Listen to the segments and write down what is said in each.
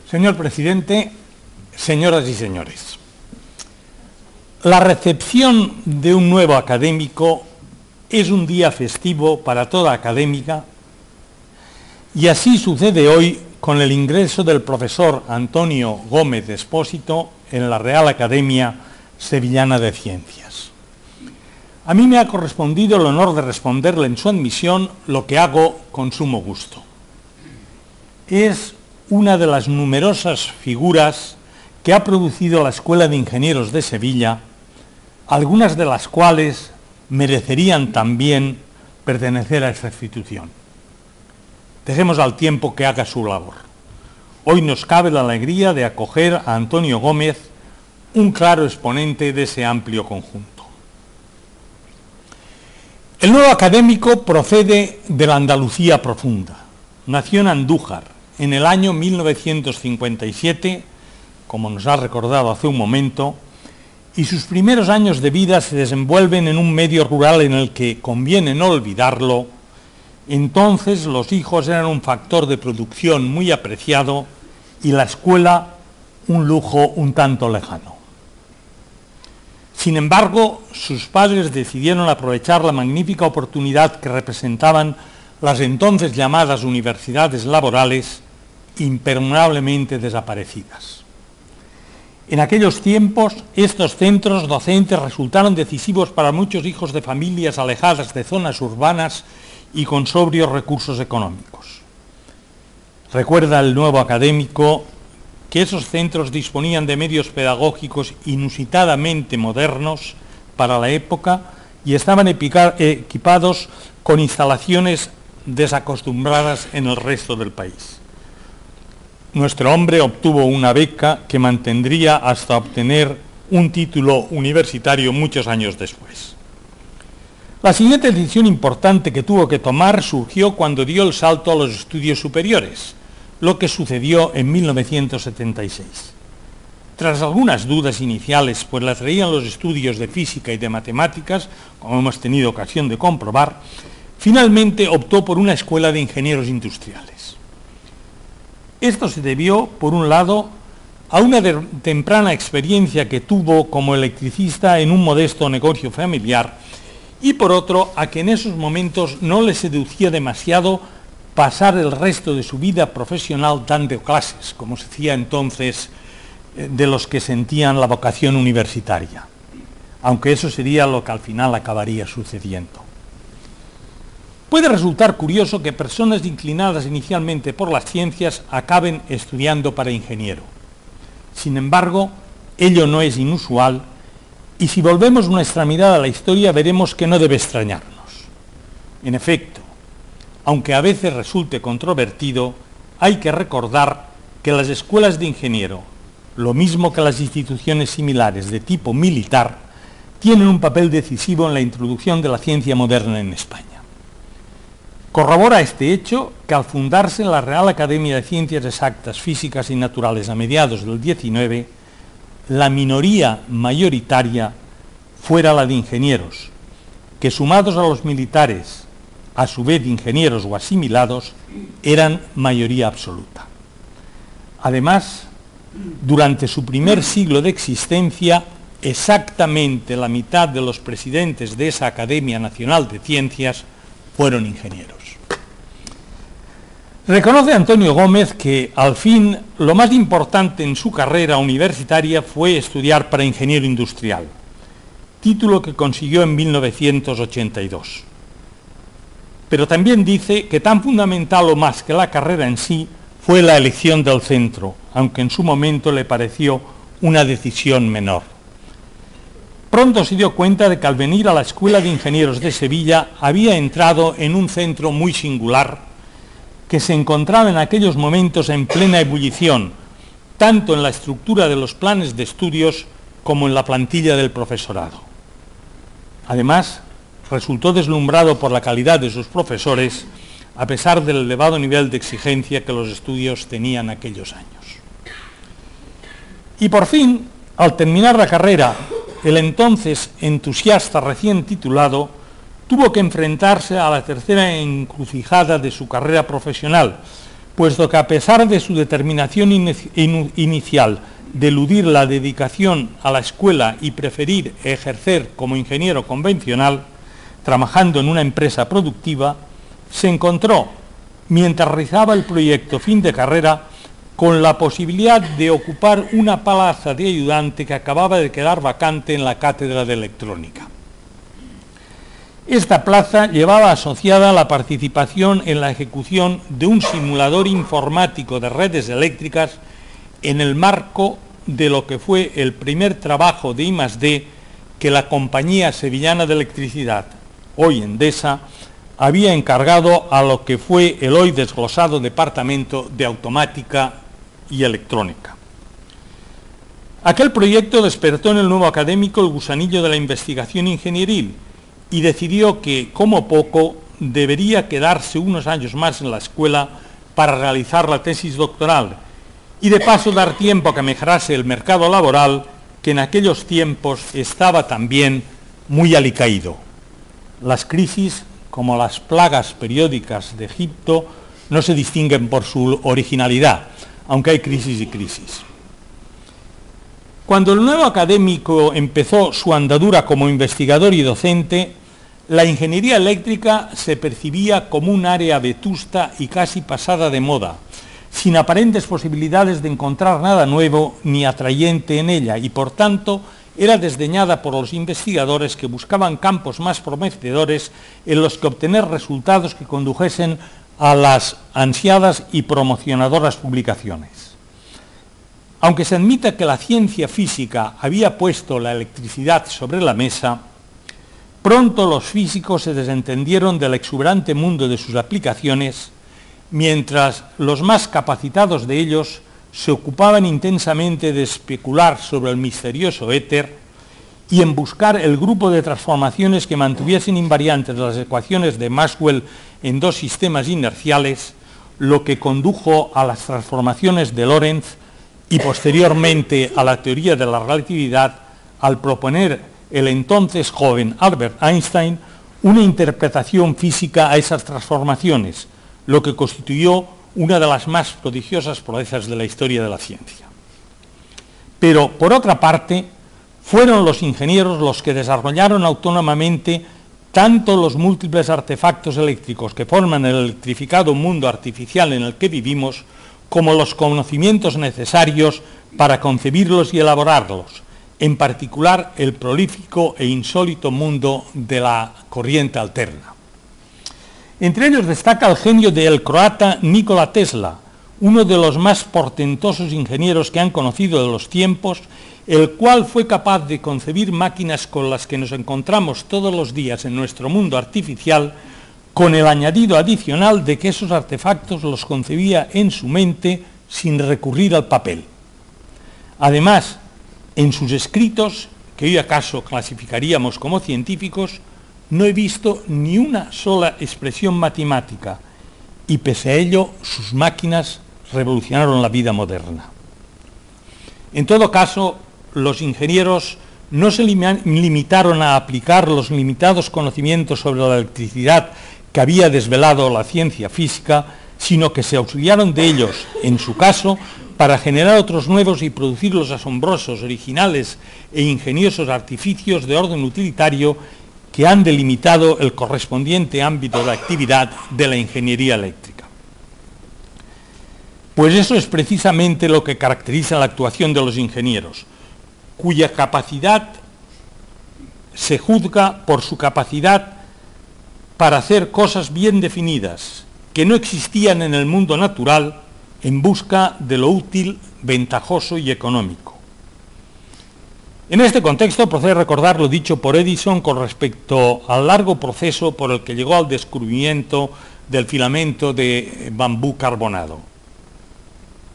Señor presidente, señoras y señores, la recepción de un nuevo académico es un día festivo para toda académica y así sucede hoy con el ingreso del profesor Antonio Gómez Expósito en la Real Academia Sevillana de Ciencias. A mí me ha correspondido el honor de responderle en su admisión, lo que hago con sumo gusto. Es una de las numerosas figuras que ha producido la Escuela de Ingenieros de Sevilla, algunas de las cuales merecerían también pertenecer a esta institución. Dejemos al tiempo que haga su labor. Hoy nos cabe la alegría de acoger a Antonio Gómez, un claro exponente de ese amplio conjunto. El nuevo académico procede de la Andalucía profunda. Nació en Andújar en el año 1957, como nos ha recordado hace un momento, y sus primeros años de vida se desenvuelven en un medio rural en el que, conviene no olvidarlo, entonces los hijos eran un factor de producción muy apreciado y la escuela un lujo un tanto lejano. Sin embargo, sus padres decidieron aprovechar la magnífica oportunidad que representaban las entonces llamadas universidades laborales, impermeablemente desaparecidas. En aquellos tiempos, estos centros docentes resultaron decisivos para muchos hijos de familias alejadas de zonas urbanas y con sobrios recursos económicos. Recuerda el nuevo académico que esos centros disponían de medios pedagógicos inusitadamente modernos para la época y estaban equipados con instalaciones desacostumbradas en el resto del país. Nuestro hombre obtuvo una beca que mantendría hasta obtener un título universitario muchos años después. La siguiente decisión importante que tuvo que tomar surgió cuando dio el salto a los estudios superiores, lo que sucedió en 1976. Tras algunas dudas iniciales, pues las traían los estudios de física y de matemáticas, como hemos tenido ocasión de comprobar, finalmente optó por una escuela de ingenieros industriales. Esto se debió, por un lado, a una temprana experiencia que tuvo como electricista en un modesto negocio familiar y, por otro, a que en esos momentos no le seducía demasiado pasar el resto de su vida profesional dando clases, como se decía entonces de los que sentían la vocación universitaria, aunque eso sería lo que al final acabaría sucediendo. Puede resultar curioso que personas inclinadas inicialmente por las ciencias acaben estudiando para ingeniero. Sin embargo, ello no es inusual y si volvemos nuestra mirada a la historia veremos que no debe extrañarnos. En efecto, aunque a veces resulte controvertido, hay que recordar que las escuelas de ingeniero, lo mismo que las instituciones similares de tipo militar, tienen un papel decisivo en la introducción de la ciencia moderna en España. Corrobora este hecho que al fundarse la Real Academia de Ciencias Exactas, Físicas y Naturales a mediados del XIX, la minoría mayoritaria fuera la de ingenieros, que sumados a los militares, a su vez ingenieros o asimilados, eran mayoría absoluta. Además, durante su primer siglo de existencia, exactamente la mitad de los presidentes de esa Academia Nacional de Ciencias fueron ingenieros. Reconoce Antonio Gómez que, al fin, lo más importante en su carrera universitaria fue estudiar para ingeniero industrial, título que consiguió en 1982. Pero también dice que tan fundamental o más que la carrera en sí fue la elección del centro, aunque en su momento le pareció una decisión menor. Pronto se dio cuenta de que al venir a la Escuela de Ingenieros de Sevilla había entrado en un centro muy singular que se encontraba en aquellos momentos en plena ebullición, tanto en la estructura de los planes de estudios como en la plantilla del profesorado. Además, resultó deslumbrado por la calidad de sus profesores, a pesar del elevado nivel de exigencia que los estudios tenían aquellos años. Y por fin, al terminar la carrera, el entonces entusiasta recién titulado tuvo que enfrentarse a la tercera encrucijada de su carrera profesional, puesto que a pesar de su determinación inicial de eludir la dedicación a la escuela y preferir ejercer como ingeniero convencional, trabajando en una empresa productiva, se encontró, mientras realizaba el proyecto fin de carrera, con la posibilidad de ocupar una plaza de ayudante que acababa de quedar vacante en la cátedra de electrónica. Esta plaza llevaba asociada la participación en la ejecución de un simulador informático de redes eléctricas en el marco de lo que fue el primer trabajo de I+D que la Compañía Sevillana de Electricidad, hoy Endesa, había encargado a lo que fue el hoy desglosado Departamento de Automática y Electrónica. Aquel proyecto despertó en el nuevo académico el gusanillo de la investigación ingenieril y decidió que, como poco, debería quedarse unos años más en la escuela para realizar la tesis doctoral y de paso dar tiempo a que mejorase el mercado laboral, que en aquellos tiempos estaba también muy alicaído. Las crisis, como las plagas periódicas de Egipto, no se distinguen por su originalidad, aunque hay crisis y crisis. Cuando el nuevo académico empezó su andadura como investigador y docente, la ingeniería eléctrica se percibía como un área vetusta y casi pasada de moda, sin aparentes posibilidades de encontrar nada nuevo ni atrayente en ella, y por tanto era desdeñada por los investigadores que buscaban campos más prometedores en los que obtener resultados que condujesen a las ansiadas y promocionadoras publicaciones. Aunque se admita que la ciencia física había puesto la electricidad sobre la mesa, pronto los físicos se desentendieron del exuberante mundo de sus aplicaciones, mientras los más capacitados de ellos se ocupaban intensamente de especular sobre el misterioso éter y en buscar el grupo de transformaciones que mantuviesen invariantes las ecuaciones de Maxwell en dos sistemas inerciales, lo que condujo a las transformaciones de Lorentz y posteriormente a la teoría de la relatividad, al proponer el entonces joven Albert Einstein una interpretación física a esas transformaciones, lo que constituyó una de las más prodigiosas proezas de la historia de la ciencia. Pero, por otra parte, fueron los ingenieros los que desarrollaron autónomamente tanto los múltiples artefactos eléctricos que forman el electrificado mundo artificial en el que vivimos, como los conocimientos necesarios para concebirlos y elaborarlos, en particular el prolífico e insólito mundo de la corriente alterna. Entre ellos destaca el genio del croata Nikola Tesla, uno de los más portentosos ingenieros que han conocido de los tiempos, el cual fue capaz de concebir máquinas con las que nos encontramos todos los días en nuestro mundo artificial, con el añadido adicional de que esos artefactos los concebía en su mente sin recurrir al papel. Además, en sus escritos, que hoy acaso clasificaríamos como científicos, no he visto ni una sola expresión matemática, y pese a ello, sus máquinas revolucionaron la vida moderna. En todo caso, los ingenieros no se limitaron a aplicar los limitados conocimientos sobre la electricidad que había desvelado la ciencia física, sino que se auxiliaron de ellos, en su caso, para generar otros nuevos y producir los asombrosos, originales e ingeniosos artificios de orden utilitario que han delimitado el correspondiente ámbito de actividad de la ingeniería eléctrica. Pues eso es precisamente lo que caracteriza la actuación de los ingenieros, cuya capacidad se juzga por su capacidad para hacer cosas bien definidas, que no existían en el mundo natural, en busca de lo útil, ventajoso y económico. En este contexto procede recordar lo dicho por Edison con respecto al largo proceso por el que llegó al descubrimiento del filamento de bambú carbonado.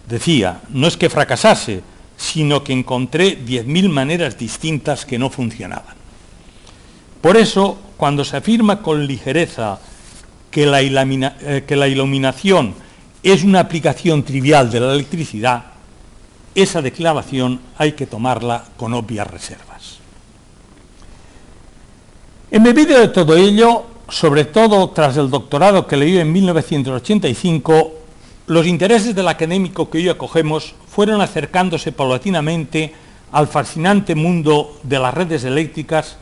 Decía, no es que fracasase, sino que encontré 10.000 maneras distintas que no funcionaban. Por eso, cuando se afirma con ligereza que la iluminación es una aplicación trivial de la electricidad, esa declaración hay que tomarla con obvias reservas. Embebido de todo ello, sobre todo tras el doctorado que leyó en 1985, los intereses del académico que hoy acogemos fueron acercándose paulatinamente al fascinante mundo de las redes eléctricas,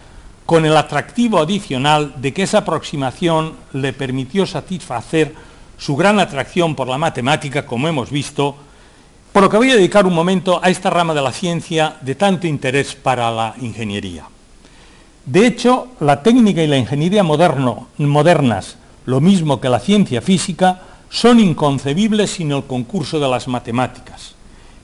con el atractivo adicional de que esa aproximación le permitió satisfacer su gran atracción por la matemática, como hemos visto, por lo que voy a dedicar un momento a esta rama de la ciencia de tanto interés para la ingeniería. De hecho, la técnica y la ingeniería modernas, lo mismo que la ciencia física, son inconcebibles sin el concurso de las matemáticas,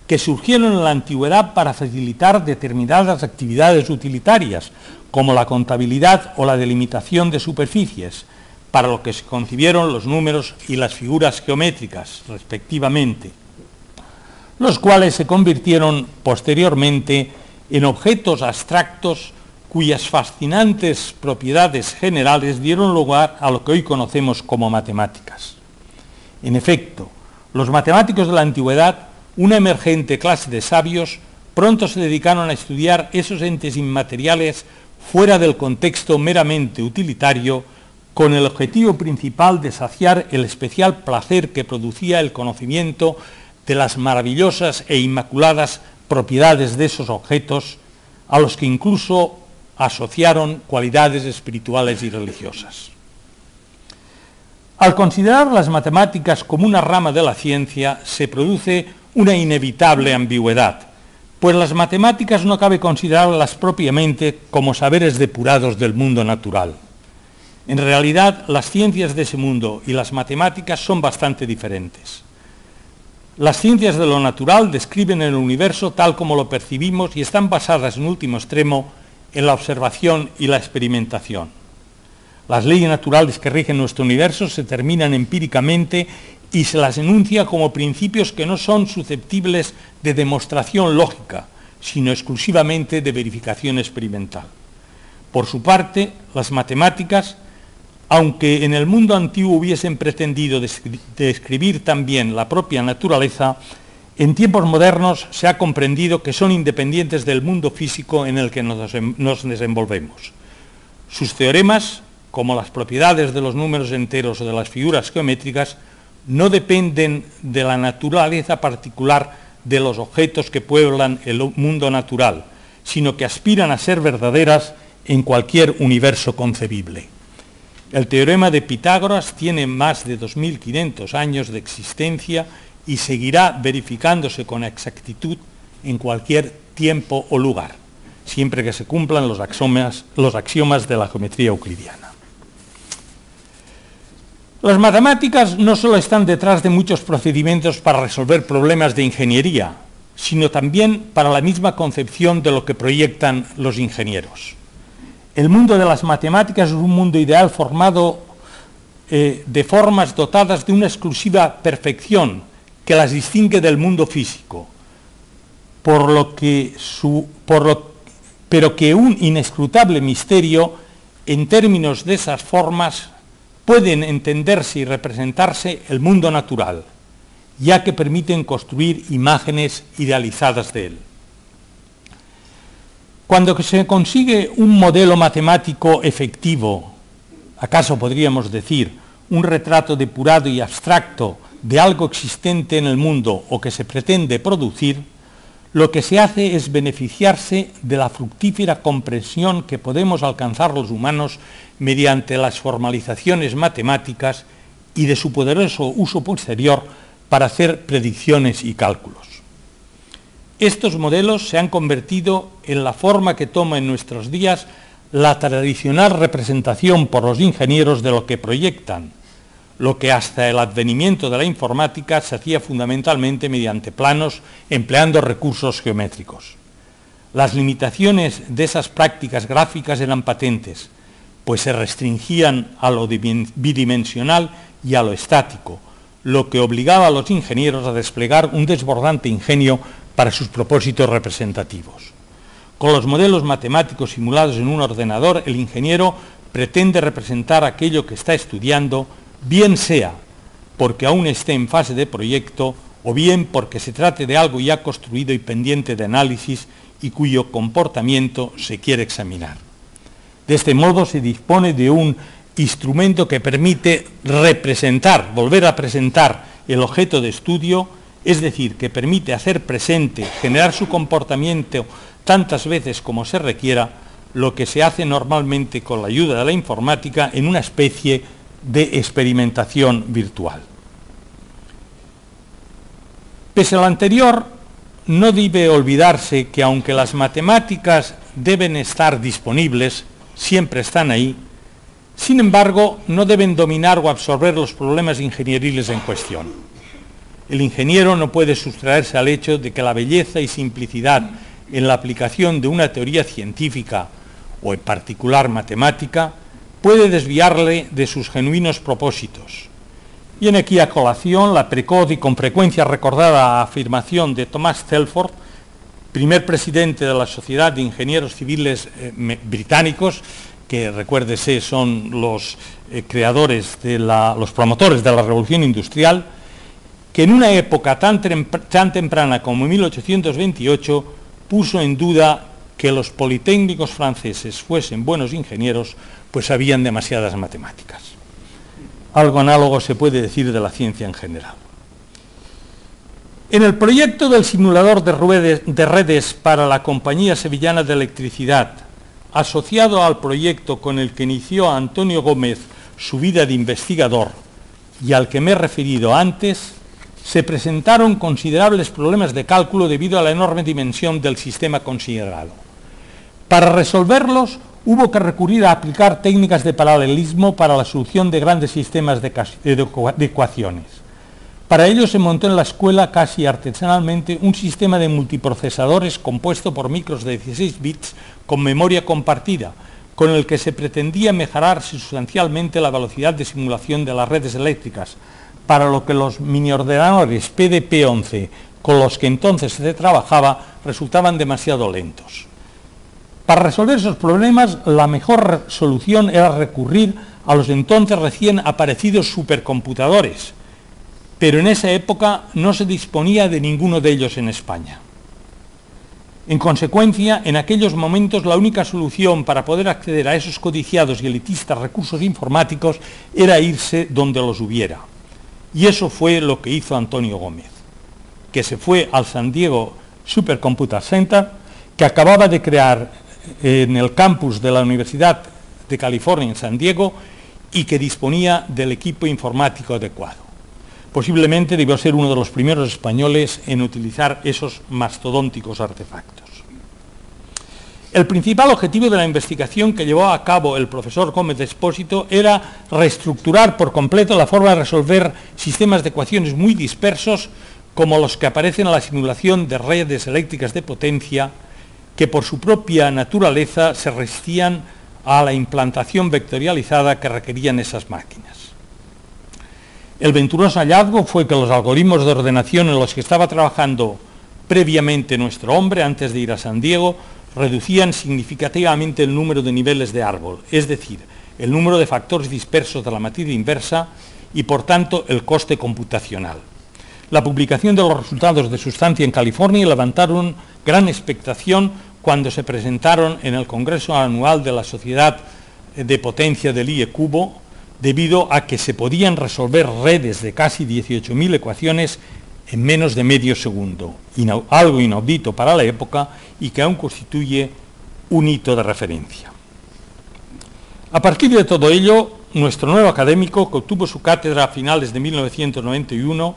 que surgieron en la antigüedad para facilitar determinadas actividades utilitarias, como la contabilidad o la delimitación de superficies, para lo que se concibieron los números y las figuras geométricas, respectivamente, los cuales se convirtieron posteriormente en objetos abstractos cuyas fascinantes propiedades generales dieron lugar a lo que hoy conocemos como matemáticas. En efecto, los matemáticos de la antigüedad, una emergente clase de sabios, pronto se dedicaron a estudiar esos entes inmateriales fuera del contexto meramente utilitario, con el objetivo principal de saciar el especial placer que producía el conocimiento de las maravillosas e inmaculadas propiedades de esos objetos, a los que incluso asociaron cualidades espirituales y religiosas. Al considerar las matemáticas como una rama de la ciencia, se produce una inevitable ambigüedad, pues las matemáticas no cabe considerarlas propiamente como saberes depurados del mundo natural. En realidad, las ciencias de ese mundo y las matemáticas son bastante diferentes. Las ciencias de lo natural describen el universo tal como lo percibimos y están basadas, en último extremo, en la observación y la experimentación. Las leyes naturales que rigen nuestro universo se determinan empíricamente y se las enuncia como principios que no son susceptibles de demostración lógica, sino exclusivamente de verificación experimental. Por su parte, las matemáticas, aunque en el mundo antiguo hubiesen pretendido describir también la propia naturaleza, en tiempos modernos se ha comprendido que son independientes del mundo físico en el que nos desenvolvemos. Sus teoremas, como las propiedades de los números enteros o de las figuras geométricas, no dependen de la naturaleza particular de los objetos que pueblan el mundo natural, sino que aspiran a ser verdaderas en cualquier universo concebible. El teorema de Pitágoras tiene más de 2500 años de existencia y seguirá verificándose con exactitud en cualquier tiempo o lugar, siempre que se cumplan los axiomas de la geometría euclidiana. Las matemáticas no solo están detrás de muchos procedimientos para resolver problemas de ingeniería, sino también para la misma concepción de lo que proyectan los ingenieros. El mundo de las matemáticas es un mundo ideal formado de formas dotadas de una exclusiva perfección que las distingue del mundo físico, pero que un inescrutable misterio en términos de esas formas pueden entenderse y representarse el mundo natural, ya que permiten construir imágenes idealizadas de él. Cuando se consigue un modelo matemático efectivo, acaso podríamos decir un retrato depurado y abstracto de algo existente en el mundo o que se pretende producir, lo que se hace es beneficiarse de la fructífera comprensión que podemos alcanzar los humanos mediante las formalizaciones matemáticas y de su poderoso uso posterior para hacer predicciones y cálculos. Estos modelos se han convertido en la forma que toma en nuestros días la tradicional representación por los ingenieros de lo que proyectan, lo que hasta el advenimiento de la informática se hacía fundamentalmente mediante planos empleando recursos geométricos. Las limitaciones de esas prácticas gráficas eran patentes, pues se restringían a lo bidimensional y a lo estático, lo que obligaba a los ingenieros a desplegar un desbordante ingenio para sus propósitos representativos. Con los modelos matemáticos simulados en un ordenador, el ingeniero pretende representar aquello que está estudiando, bien sea porque aún esté en fase de proyecto o bien porque se trate de algo ya construido y pendiente de análisis y cuyo comportamiento se quiere examinar. De este modo se dispone de un instrumento que permite representar, volver a presentar el objeto de estudio, es decir, que permite hacer presente, generar su comportamiento tantas veces como se requiera, lo que se hace normalmente con la ayuda de la informática en una especie de experimentación virtual. Pese a lo anterior, no debe olvidarse que aunque las matemáticas deben estar disponibles, siempre están ahí, sin embargo, no deben dominar o absorber los problemas ingenieriles en cuestión. El ingeniero no puede sustraerse al hecho de que la belleza y simplicidad en la aplicación de una teoría científica o en particular matemática puede desviarle de sus genuinos propósitos. Viene aquí a colación la precoz y con frecuencia recordada afirmación de Thomas Telford, primer presidente de la Sociedad de Ingenieros Civiles británicos, que recuérdese son los los promotores de la Revolución Industrial, que en una época tan temprana como 1828 puso en duda que los politécnicos franceses fuesen buenos ingenieros, pues sabían demasiadas matemáticas. Algo análogo se puede decir de la ciencia en general. En el proyecto del simulador de redes para la Compañía Sevillana de Electricidad, asociado al proyecto con el que inició Antonio Gómez su vida de investigador y al que me he referido antes, se presentaron considerables problemas de cálculo debido a la enorme dimensión del sistema considerado. Para resolverlos, hubo que recurrir a aplicar técnicas de paralelismo para la solución de grandes sistemas de ecuaciones. Para ello se montó en la escuela casi artesanalmente un sistema de multiprocesadores compuesto por micros de 16 bits con memoria compartida, con el que se pretendía mejorar sustancialmente la velocidad de simulación de las redes eléctricas, para lo que los miniordenadores PDP-11 con los que entonces se trabajaba resultaban demasiado lentos. Para resolver esos problemas, la mejor solución era recurrir a los entonces recién aparecidos supercomputadores, pero en esa época no se disponía de ninguno de ellos en España. En consecuencia, en aquellos momentos la única solución para poder acceder a esos codiciados y elitistas recursos informáticos era irse donde los hubiera. Y eso fue lo que hizo Antonio Gómez, que se fue al San Diego Supercomputer Center, que acababa de crear en el campus de la Universidad de California en San Diego y que disponía del equipo informático adecuado. Posiblemente debió ser uno de los primeros españoles en utilizar esos mastodónticos artefactos. El principal objetivo de la investigación que llevó a cabo el profesor Gómez Expósito era reestructurar por completo la forma de resolver sistemas de ecuaciones muy dispersos como los que aparecen en la simulación de redes eléctricas de potencia, que por su propia naturaleza se resistían a la implantación vectorializada que requerían esas máquinas. El venturoso hallazgo fue que los algoritmos de ordenación en los que estaba trabajando previamente nuestro hombre antes de ir a San Diego reducían significativamente el número de niveles de árbol, es decir, el número de factores dispersos de la matriz inversa y, por tanto, el coste computacional. La publicación de los resultados de sustancia en California levantaron gran expectación cuando se presentaron en el Congreso Anual de la Sociedad de Potencia del IE Cubo, debido a que se podían resolver redes de casi 18.000 ecuaciones en menos de medio segundo, algo inaudito para la época y que aún constituye un hito de referencia. A partir de todo ello, nuestro nuevo académico, que obtuvo su cátedra a finales de 1991,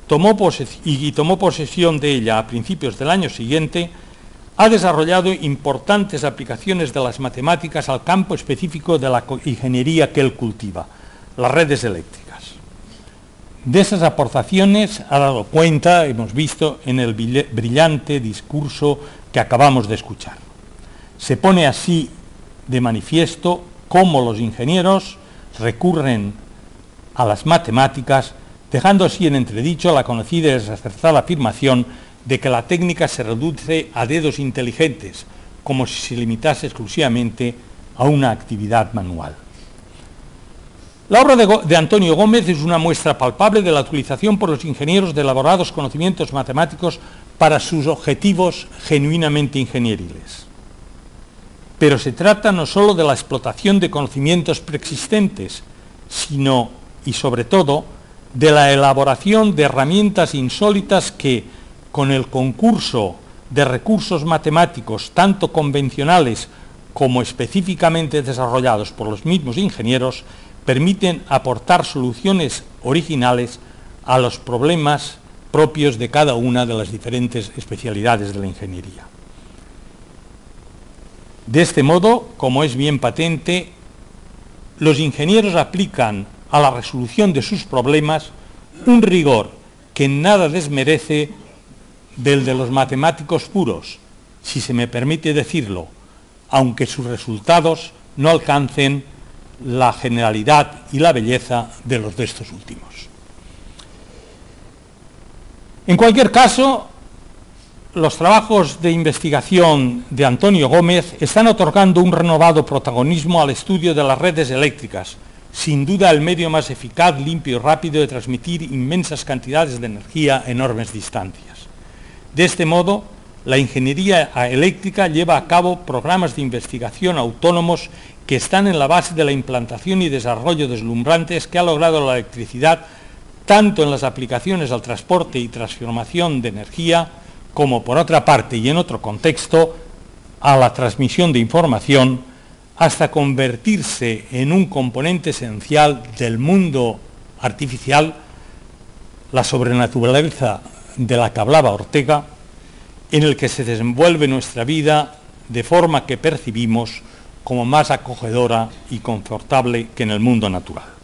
tomó posesión de ella a principios del año siguiente, ha desarrollado importantes aplicaciones de las matemáticas al campo específico de la ingeniería que él cultiva, las redes eléctricas. De esas aportaciones ha dado cuenta, hemos visto, en el brillante discurso que acabamos de escuchar. Se pone así de manifiesto cómo los ingenieros recurren a las matemáticas, dejando así en entredicho la conocida y desacertada afirmación de que la técnica se reduce a dedos inteligentes, como si se limitase exclusivamente a una actividad manual. La obra de Antonio Gómez es una muestra palpable de la utilización por los ingenieros de elaborados conocimientos matemáticos para sus objetivos genuinamente ingenieriles. Pero se trata no solo de la explotación de conocimientos preexistentes, sino, y sobre todo, de la elaboración de herramientas insólitas que, con el concurso de recursos matemáticos tanto convencionales como específicamente desarrollados por los mismos ingenieros, permiten aportar soluciones originales a los problemas propios de cada una de las diferentes especialidades de la ingeniería. De este modo, como es bien patente, los ingenieros aplican a la resolución de sus problemas un rigor que en nada desmerece del de los matemáticos puros, si se me permite decirlo, aunque sus resultados no alcancen la generalidad y la belleza de los de estos últimos. En cualquier caso, los trabajos de investigación de Antonio Gómez están otorgando un renovado protagonismo al estudio de las redes eléctricas, sin duda el medio más eficaz, limpio y rápido de transmitir inmensas cantidades de energía a enormes distancias. De este modo, la ingeniería eléctrica lleva a cabo programas de investigación autónomos que están en la base de la implantación y desarrollo deslumbrantes que ha logrado la electricidad tanto en las aplicaciones al transporte y transformación de energía, como por otra parte y en otro contexto, a la transmisión de información, hasta convertirse en un componente esencial del mundo artificial, la sobrenaturaleza de la que hablaba Ortega, en el que se desenvuelve nuestra vida de forma que percibimos como más acogedora y confortable que en el mundo natural.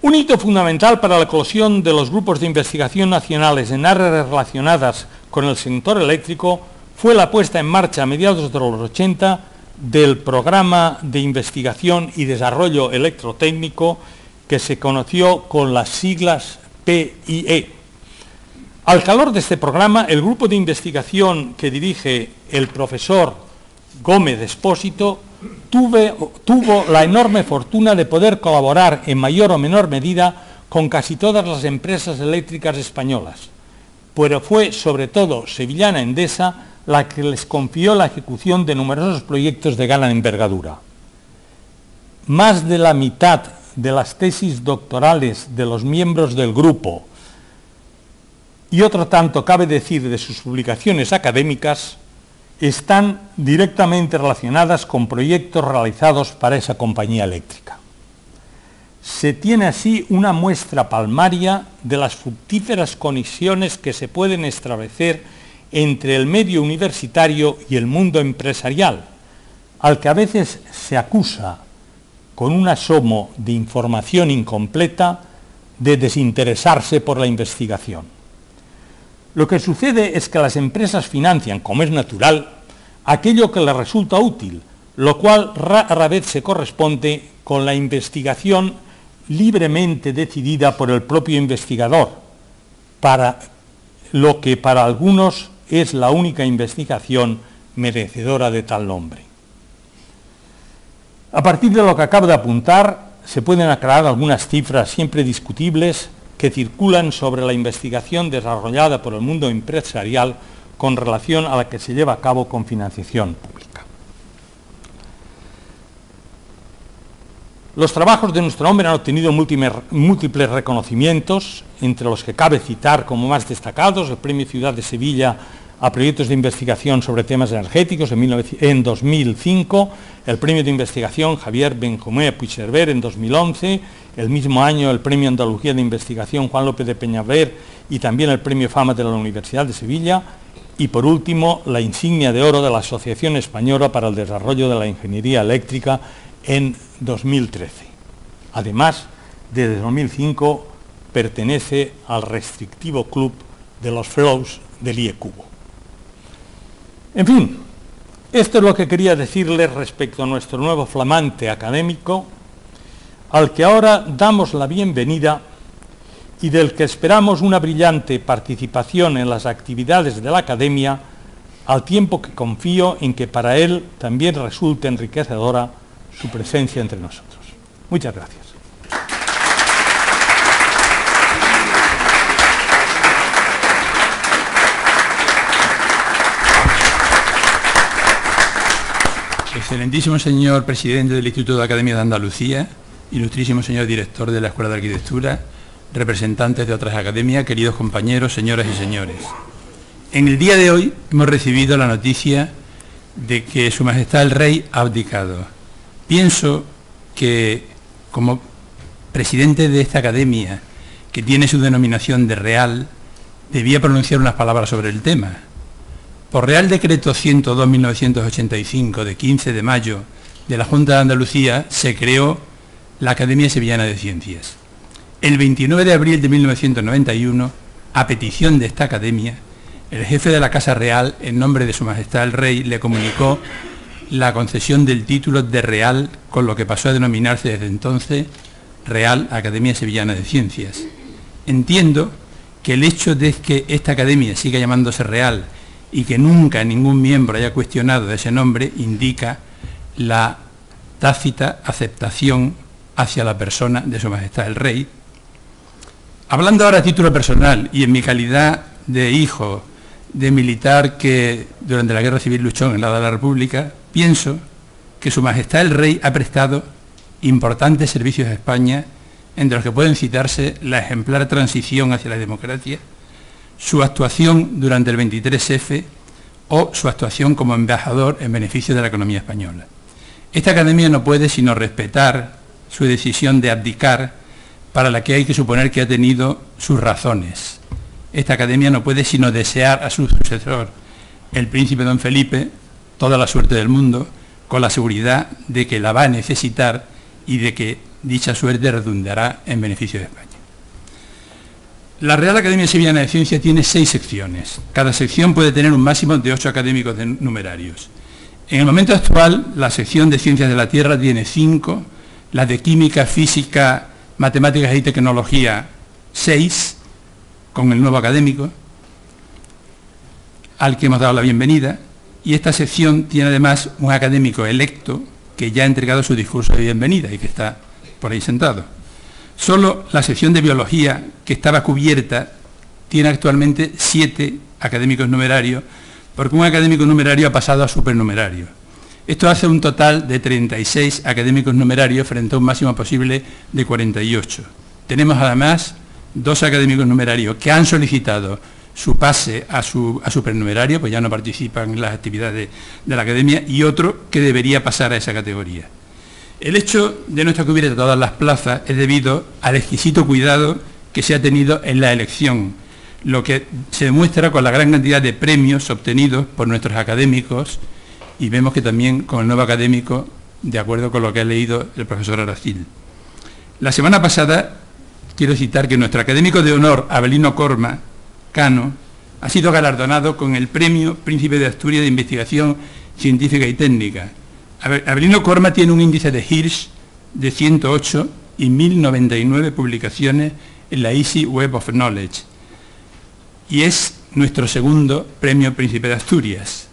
Un hito fundamental para la eclosión de los grupos de investigación nacionales en áreas relacionadas con el sector eléctrico fue la puesta en marcha a mediados de los 80 del Programa de Investigación y Desarrollo Electrotécnico que se conoció con las siglas PIE. Al calor de este programa, el grupo de investigación que dirige el profesor Gómez Expósito tuvo la enorme fortuna de poder colaborar en mayor o menor medida con casi todas las empresas eléctricas españolas, pero fue sobre todo Sevillana Endesa la que les confió la ejecución de numerosos proyectos de gran envergadura. Más de la mitad de las tesis doctorales de los miembros del grupo y otro tanto cabe decir de sus publicaciones académicas están directamente relacionadas con proyectos realizados para esa compañía eléctrica. Se tiene así una muestra palmaria de las fructíferas conexiones que se pueden establecer entre el medio universitario y el mundo empresarial, al que a veces se acusa, con un asomo de información incompleta, de desinteresarse por la investigación. Lo que sucede es que las empresas financian, como es natural, aquello que les resulta útil, lo cual rara vez se corresponde con la investigación libremente decidida por el propio investigador, para lo que para algunos es la única investigación merecedora de tal nombre. A partir de lo que acabo de apuntar, se pueden aclarar algunas cifras siempre discutibles que circulan sobre la investigación desarrollada por el mundo empresarial con relación a la que se lleva a cabo con financiación pública. Los trabajos de nuestro hombre han obtenido múltiples reconocimientos, entre los que cabe citar como más destacados el Premio Ciudad de Sevilla a proyectos de investigación sobre temas energéticos en 2005, el Premio de Investigación Javier Benjumea Puigcerver en 2011, el mismo año el Premio Andalucía de Investigación Juan López de Peñalver y también el Premio Fama de la Universidad de Sevilla, y por último la insignia de oro de la Asociación Española para el Desarrollo de la Ingeniería Eléctrica en 2013. Además, desde 2005 pertenece al restrictivo club de los Fellows del IECubo. En fin, esto es lo que quería decirles respecto a nuestro nuevo flamante académico, al que ahora damos la bienvenida y del que esperamos una brillante participación en las actividades de la Academia, al tiempo que confío en que para él también resulte enriquecedora su presencia entre nosotros. Muchas gracias. Excelentísimo señor presidente del Instituto de Academia de Andalucía, ilustrísimo señor director de la Escuela de Arquitectura, representantes de otras academias, queridos compañeros, señoras y señores. En el día de hoy hemos recibido la noticia de que Su Majestad el Rey ha abdicado. Pienso que, como presidente de esta academia, que tiene su denominación de Real, debía pronunciar unas palabras sobre el tema. Por Real Decreto 102/1985, de 15 de mayo, de la Junta de Andalucía, se creó la Academia Sevillana de Ciencias. El 29 de abril de 1991, a petición de esta academia, el jefe de la Casa Real, en nombre de Su Majestad el Rey, le comunicó la concesión del título de Real, con lo que pasó a denominarse desde entonces Real Academia Sevillana de Ciencias. Entiendo que el hecho de que esta academia siga llamándose Real y que nunca ningún miembro haya cuestionado ese nombre indica la tácita aceptación hacia la persona de Su Majestad el Rey. Hablando ahora a título personal y en mi calidad de hijo de militar que durante la Guerra Civil luchó en el lado de la República, pienso que Su Majestad el Rey ha prestado importantes servicios a España, entre los que pueden citarse la ejemplar transición hacia la democracia, su actuación durante el 23F o su actuación como embajador en beneficio de la economía española. Esta academia no puede sino respetar su decisión de abdicar, para la que hay que suponer que ha tenido sus razones. Esta academia no puede sino desear a su sucesor, el príncipe don Felipe, toda la suerte del mundo, con la seguridad de que la va a necesitar y de que dicha suerte redundará en beneficio de España. La Real Academia Sevillana de Ciencias tiene 6 secciones. Cada sección puede tener un máximo de 8 académicos numerarios. En el momento actual, la sección de Ciencias de la Tierra tiene 5, la de Química, Física, Matemáticas y Tecnología 6, con el nuevo académico, al que hemos dado la bienvenida, y esta sección tiene además un académico electo que ya ha entregado su discurso de bienvenida y que está por ahí sentado. Solo la sección de Biología, que estaba cubierta, tiene actualmente 7 académicos numerarios, porque un académico numerario ha pasado a supernumerario. Esto hace un total de 36 académicos numerarios frente a un máximo posible de 48. Tenemos además 2 académicos numerarios que han solicitado su pase a supernumerario, pues ya no participan en las actividades de la academia, y otro que debería pasar a esa categoría. El hecho de no estar cubierta todas las plazas es debido al exquisito cuidado que se ha tenido en la elección, lo que se demuestra con la gran cantidad de premios obtenidos por nuestros académicos, y vemos que también con el nuevo académico, de acuerdo con lo que ha leído el profesor Aracil. La semana pasada, quiero citar que nuestro académico de honor, Abelino Corma, Cano, ha sido galardonado con el Premio Príncipe de Asturias de Investigación Científica y Técnica. Abelino Corma tiene un índice de Hirsch de 108 y 1099 publicaciones en la Easy Web of Knowledge, y es nuestro segundo Premio Príncipe de Asturias.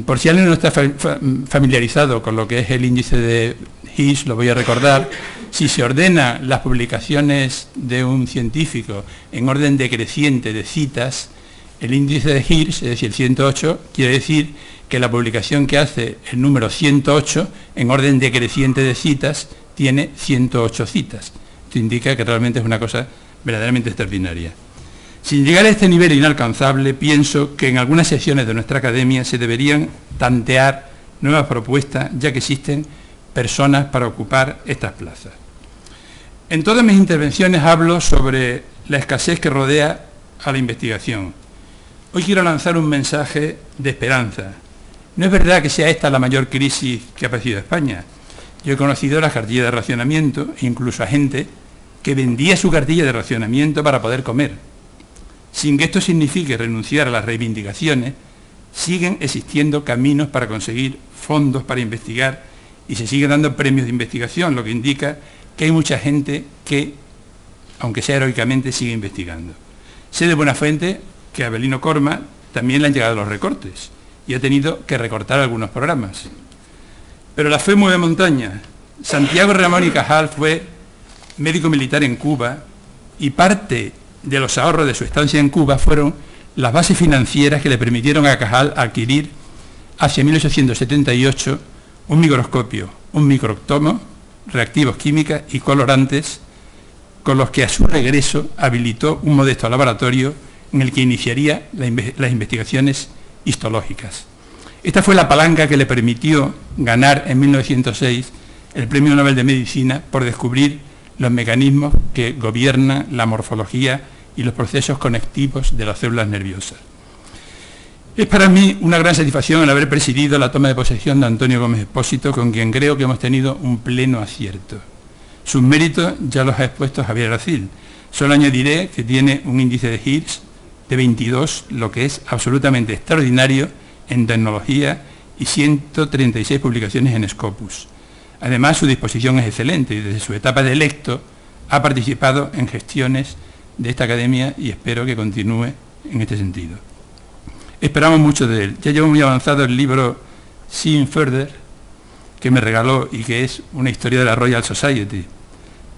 Por si alguien no está familiarizado con lo que es el índice de Hirsch, lo voy a recordar. Si se ordenan las publicaciones de un científico en orden decreciente de citas, el índice de Hirsch, es decir, el 108, quiere decir que la publicación que hace el número 108, en orden decreciente de citas, tiene 108 citas. Esto indica que realmente es una cosa verdaderamente extraordinaria. Sin llegar a este nivel inalcanzable, pienso que en algunas secciones de nuestra academia se deberían tantear nuevas propuestas, ya que existen personas para ocupar estas plazas. En todas mis intervenciones hablo sobre la escasez que rodea a la investigación. Hoy quiero lanzar un mensaje de esperanza. No es verdad que sea esta la mayor crisis que ha padecido España. Yo he conocido las cartillas de racionamiento, incluso a gente que vendía su cartilla de racionamiento para poder comer. Sin que esto signifique renunciar a las reivindicaciones, siguen existiendo caminos para conseguir fondos para investigar y se siguen dando premios de investigación, lo que indica que hay mucha gente que, aunque sea heroicamente, sigue investigando. Sé de buena fuente que a Abelino Corma también le han llegado los recortes y ha tenido que recortar algunos programas. Pero la fe mueve montaña. Santiago Ramón y Cajal fue médico militar en Cuba y parte de los ahorros de su estancia en Cuba fueron las bases financieras que le permitieron a Cajal adquirir hacia 1878 un microscopio, un microctomo reactivos químicas y colorantes, con los que a su regreso habilitó un modesto laboratorio en el que iniciaría las investigaciones histológicas. Esta fue la palanca que le permitió ganar en 1906 el Premio Nobel de Medicina por descubrir los mecanismos que gobiernan la morfología y los procesos conectivos de las células nerviosas. Es para mí una gran satisfacción el haber presidido la toma de posesión de Antonio Gómez Expósito, con quien creo que hemos tenido un pleno acierto. Sus méritos ya los ha expuesto Javier Aracil. Solo añadiré que tiene un índice de Higgs de 22, lo que es absolutamente extraordinario en tecnología, y 136 publicaciones en Scopus. Además, su disposición es excelente y desde su etapa de electo ha participado en gestiones de esta academia y espero que continúe en este sentido. Esperamos mucho de él. Ya llevo muy avanzado el libro Seeing Further, que me regaló y que es una historia de la Royal Society.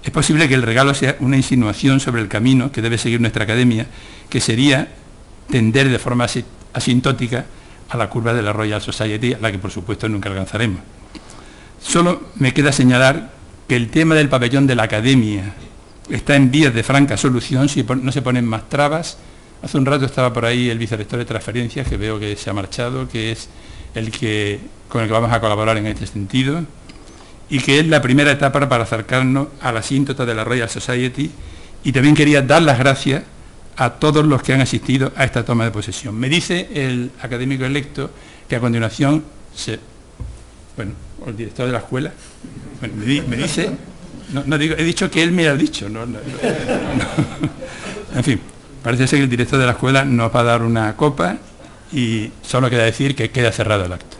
Es posible que el regalo sea una insinuación sobre el camino que debe seguir nuestra academia, que sería tender de forma asintótica a la curva de la Royal Society, a la que por supuesto nunca alcanzaremos. Solo me queda señalar que el tema del pabellón de la academia está en vías de franca solución si no se ponen más trabas. Hace un rato estaba por ahí el vicerrector de transferencias, que veo que se ha marchado, que es con el que vamos a colaborar en este sentido, y que es la primera etapa para acercarnos a la asíntota de la Royal Society. Y también quería dar las gracias a todos los que han asistido a esta toma de posesión. Me dice el académico electo que a continuación, el director de la escuela, me dice, no digo, he dicho que él me ha dicho, no. En fin, parece ser que el director de la escuela nos va a dar una copa y solo queda decir que queda cerrado el acto.